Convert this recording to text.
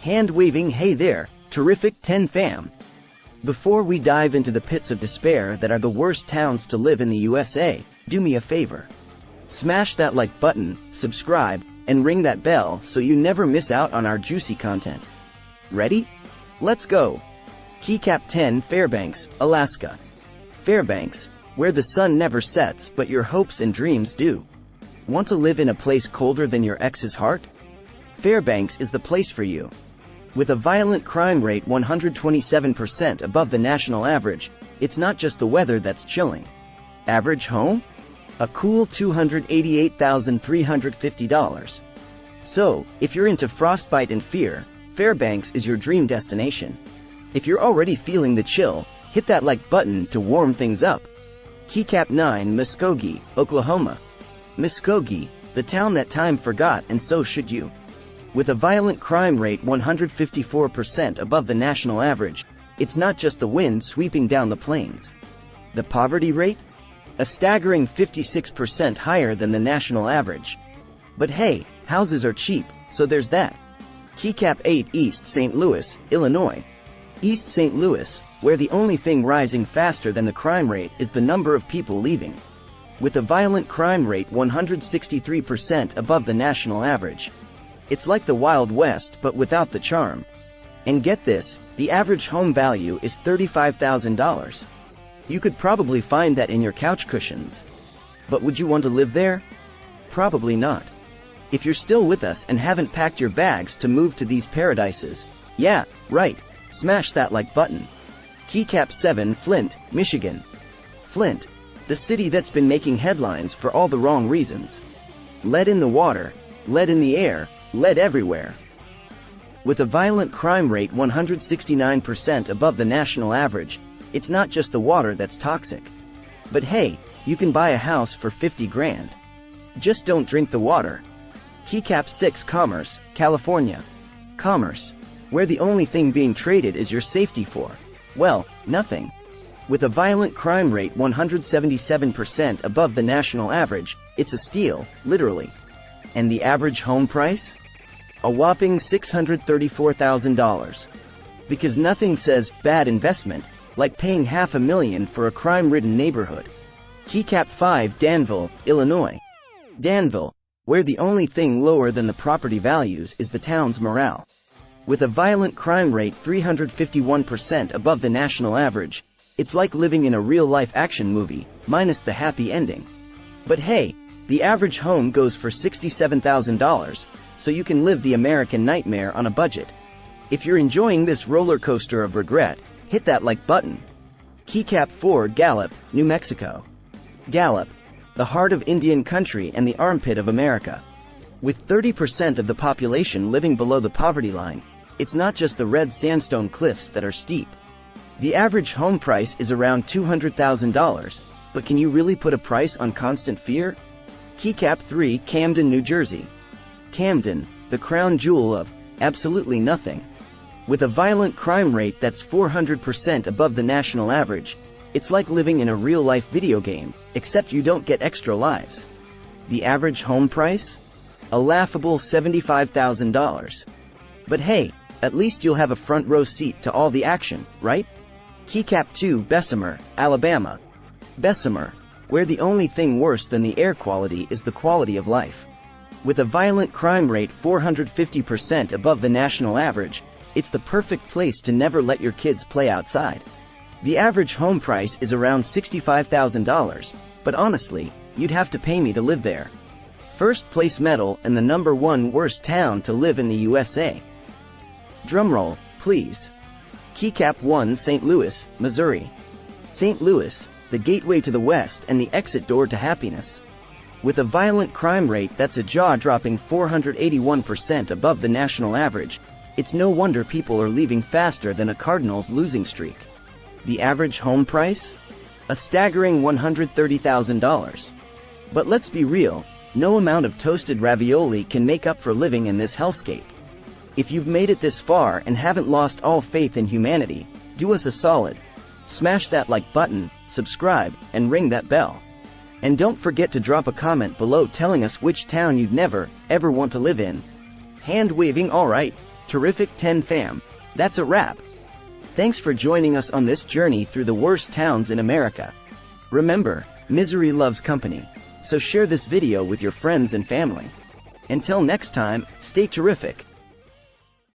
Hand-waving hey there, TerrificTen fam! Before we dive into the pits of despair that are the worst towns to live in the USA, do me a favor. Smash that like button, subscribe, and ring that bell so you never miss out on our juicy content. Ready? Let's go! Keycap 10 Fairbanks, Alaska. Fairbanks, where the sun never sets but your hopes and dreams do. Want to live in a place colder than your ex's heart? Fairbanks is the place for you. With a violent crime rate 127% above the national average, it's not just the weather that's chilling. Average home? A cool $288,350. So, if you're into frostbite and fear, Fairbanks is your dream destination. If you're already feeling the chill, hit that like button to warm things up. Keycap 9 Muskogee, Oklahoma. Muskogee, the town that time forgot and so should you. With a violent crime rate 154% above the national average, it's not just the wind sweeping down the plains. The poverty rate? A staggering 56% higher than the national average. But hey, houses are cheap, so there's that. Keycap 8 East St. Louis, Illinois. East St. Louis, where the only thing rising faster than the crime rate is the number of people leaving. With a violent crime rate 163% above the national average. It's like the Wild West but without the charm. And get this, the average home value is $35,000. You could probably find that in your couch cushions. But would you want to live there? Probably not. If you're still with us and haven't packed your bags to move to these paradises, yeah, right, smash that like button. Keycap 7 Flint, Michigan. Flint, the city that's been making headlines for all the wrong reasons. Lead in the water, lead in the air, lead everywhere. With a violent crime rate 169% above the national average, it's not just the water that's toxic. But hey, you can buy a house for 50 grand. Just don't drink the water. Keycap 6 Commerce, California. Commerce, where the only thing being traded is your safety for, well, nothing. With a violent crime rate 177% above the national average, it's a steal, literally. And the average home price? A whopping $634,000. Because nothing says bad investment like paying $500,000 for a crime-ridden neighborhood. Keycap 5 Danville, Illinois. Danville, where the only thing lower than the property values is the town's morale. With a violent crime rate 351% above the national average, it's like living in a real-life action movie, minus the happy ending. But hey, the average home goes for $67,000, so you can live the American nightmare on a budget. If you're enjoying this roller coaster of regret, hit that like button. Keycap 4 Gallup, New Mexico. Gallup, the heart of Indian country and the armpit of America. With 30% of the population living below the poverty line, it's not just the red sandstone cliffs that are steep. The average home price is around $200,000, but can you really put a price on constant fear? Keycap 3 Camden, New Jersey. Camden, the crown jewel of absolutely nothing. With a violent crime rate that's 400% above the national average, it's like living in a real-life video game, except you don't get extra lives. The average home price? A laughable $75,000. But hey, at least you'll have a front row seat to all the action, right? Keycap 2 Bessemer, Alabama. Bessemer, where the only thing worse than the air quality is the quality of life. With a violent crime rate 450% above the national average, it's the perfect place to never let your kids play outside. The average home price is around $65,000, but honestly, you'd have to pay me to live there. First place medal and the #1 worst town to live in the USA. Drumroll, please. Keycap 1 St. Louis, Missouri. St. Louis, the gateway to the West and the exit door to happiness. With a violent crime rate that's a jaw-dropping 481% above the national average, it's no wonder people are leaving faster than a Cardinals losing streak. The average home price? A staggering $130,000. But let's be real, no amount of toasted ravioli can make up for living in this hellscape. If you've made it this far and haven't lost all faith in humanity, do us a solid. Smash that like button, subscribe, and ring that bell. And don't forget to drop a comment below telling us which town you'd never, ever want to live in. Hand waving alright. TerrificTen fam. That's a wrap. Thanks for joining us on this journey through the worst towns in America. Remember, misery loves company. So share this video with your friends and family. Until next time, stay terrific.